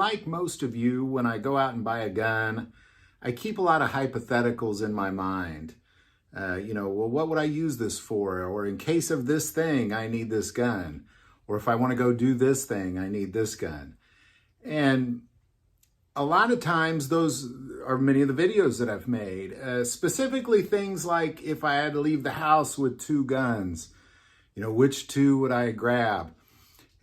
like most of you, when I go out and buy a gun, I keep a lot of hypotheticals in my mind. Well, what would I use this for? Or in case of this thing, I need this gun. Or if I want to go do this thing, I need this gun. And a lot of times those are many of the videos that I've made, specifically things like if I had to leave the house with 2 guns, which 2 would I grab?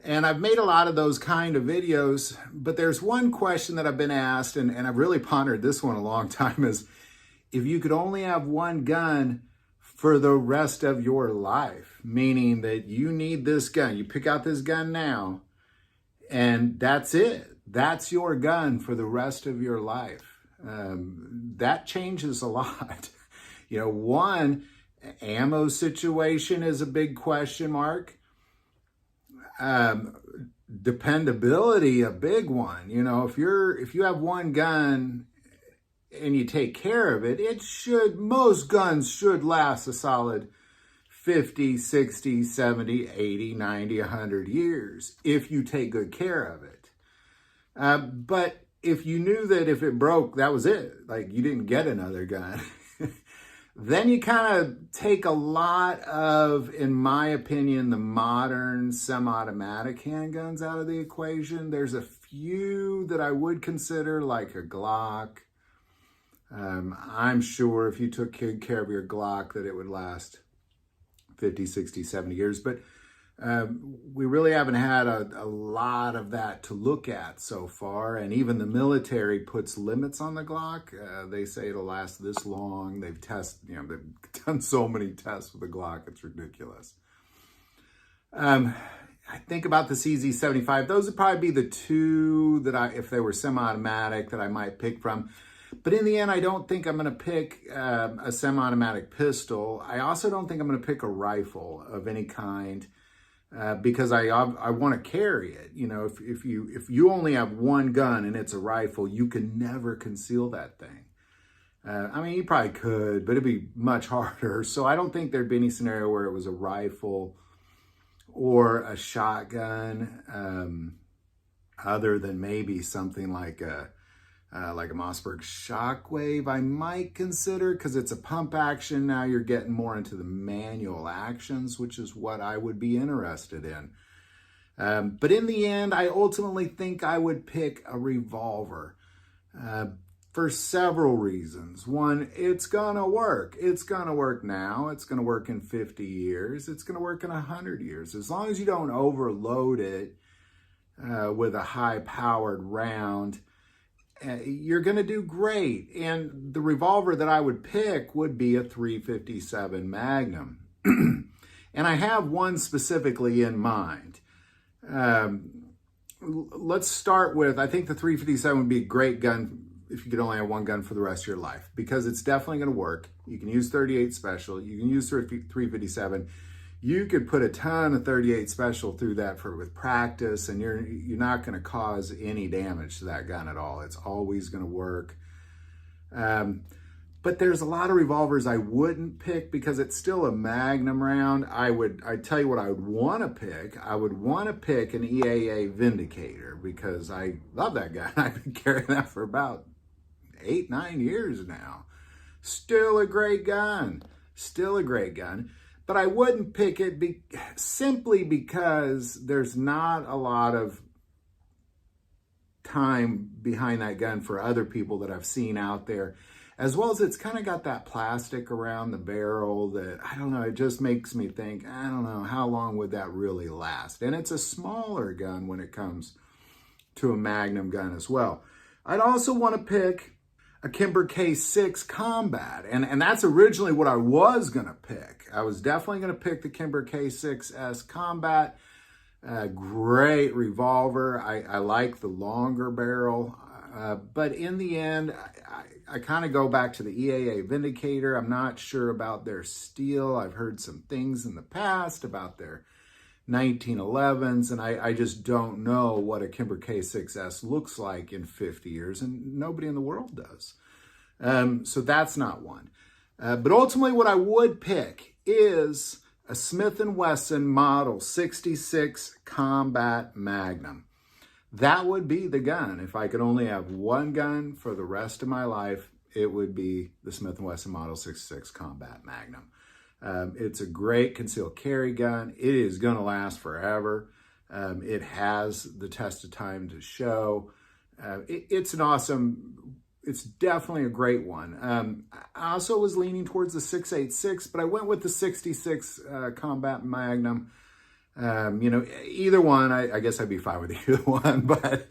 And I've made a lot of those kind of videos, but there's one question that I've been asked, and I've really pondered this one a long time, is if you could only have 1 gun for the rest of your life, meaning that you need this gun, you pick out this gun now, and that's it. That's your gun for the rest of your life. That changes a lot. One, ammo situation is a big question mark. Dependability, a big one. If you have 1 gun and you take care of it, most guns should last a solid 50, 60, 70, 80, 90, 100 years if you take good care of it. But if you knew that if it broke, that was it, like you didn't get another gun, then you kind of take a lot of, in my opinion, the modern semi-automatic handguns out of the equation. There's a few that I would consider, like a Glock. I'm sure if you took good care of your Glock that it would last 50, 60, 70 years. But we really haven't had a lot of that to look at so far. And even the military puts limits on the Glock. They say it'll last this long. They've done so many tests with the Glock, it's ridiculous. I think about the CZ75. Those would probably be the 2 that if they were semi-automatic, that I might pick from. But in the end, I don't think I'm going to pick a semi-automatic pistol. I also don't think I'm going to pick a rifle of any kind because I want to carry it. If you only have 1 gun and it's a rifle, you can never conceal that thing. You probably could, but it'd be much harder. So I don't think there'd be any scenario where it was a rifle or a shotgun, other than maybe something like a Mossberg Shockwave I might consider, because it's a pump action. Now you're getting more into the manual actions, which is what I would be interested in. But in the end, I ultimately think I would pick a revolver for several reasons. One, it's gonna work. It's gonna work now. It's gonna work in 50 years. It's gonna work in 100 years. As long as you don't overload it with a high-powered round, you're going to do great. And the revolver that I would pick would be a .357 Magnum. And I have one specifically in mind. Let's start with, I think the .357 would be a great gun if you could only have 1 gun for the rest of your life, because it's definitely going to work. You can use .38 Special. You can use .357. You could put a ton of .38 Special through that with practice, and you're not going to cause any damage to that gun at all. It's always going to work. But there's a lot of revolvers I wouldn't pick because it's still a Magnum round. I'd tell you what I would want to pick. I would want to pick an EAA Vindicator because I love that gun. I've been carrying that for about 8, 9 years now. Still a great gun. Still a great gun. But I wouldn't pick it simply because there's not a lot of time behind that gun for other people that I've seen out there. As well as it's kind of got that plastic around the barrel that, I don't know, it just makes me think, I don't know, how long would that really last? And it's a smaller gun when it comes to a Magnum gun as well. I'd also want to pick a Kimber K6 Combat. And that's originally what I was going to pick. I was definitely going to pick the Kimber K6S Combat. Great revolver. I like the longer barrel. But in the end, I kind of go back to the EAA Vindicator. I'm not sure about their steel. I've heard some things in the past about their 1911s, and I just don't know what a Kimber K6S looks like in 50 years, and nobody in the world does. So that's not one. But ultimately what I would pick is a Smith & Wesson Model 66 Combat Magnum. that would be the gun. If I could only have one gun for the rest of my life, it would be the Smith & Wesson Model 66 Combat Magnum. It's a great concealed carry gun. It is going to last forever. It has the test of time to show. It's definitely a great one. I also was leaning towards the 6.86, but I went with the 66 Combat Magnum. Either one, I guess I'd be fine with either one, but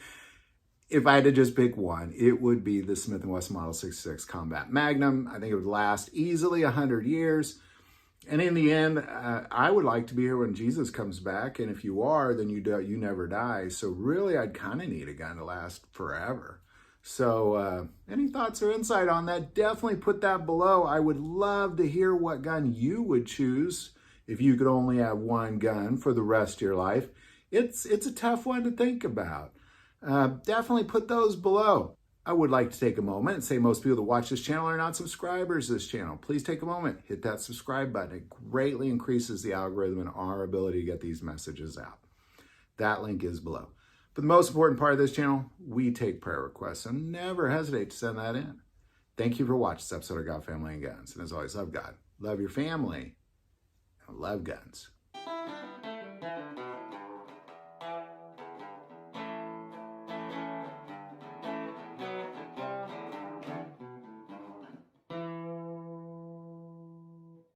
if I had to just pick one, it would be the Smith & Wesson Model 66 Combat Magnum. I think it would last easily 100 years. And in the end, I would like to be here when Jesus comes back. And if you are, then you never die. So really, I'd kind of need a gun to last forever. So any thoughts or insight on that? Definitely put that below. I would love to hear what gun you would choose if you could only have one gun for the rest of your life. It's a tough one to think about. Definitely put those below. I would like to take a moment and say most people that watch this channel are not subscribers to this channel. Please take a moment, hit that subscribe button. It greatly increases the algorithm and our ability to get these messages out. That link is below. But the most important part of this channel, we take prayer requests, and never hesitate to send that in. Thank you for watching this episode of God, Family, and Guns. And as always, love God, love your family, and love guns.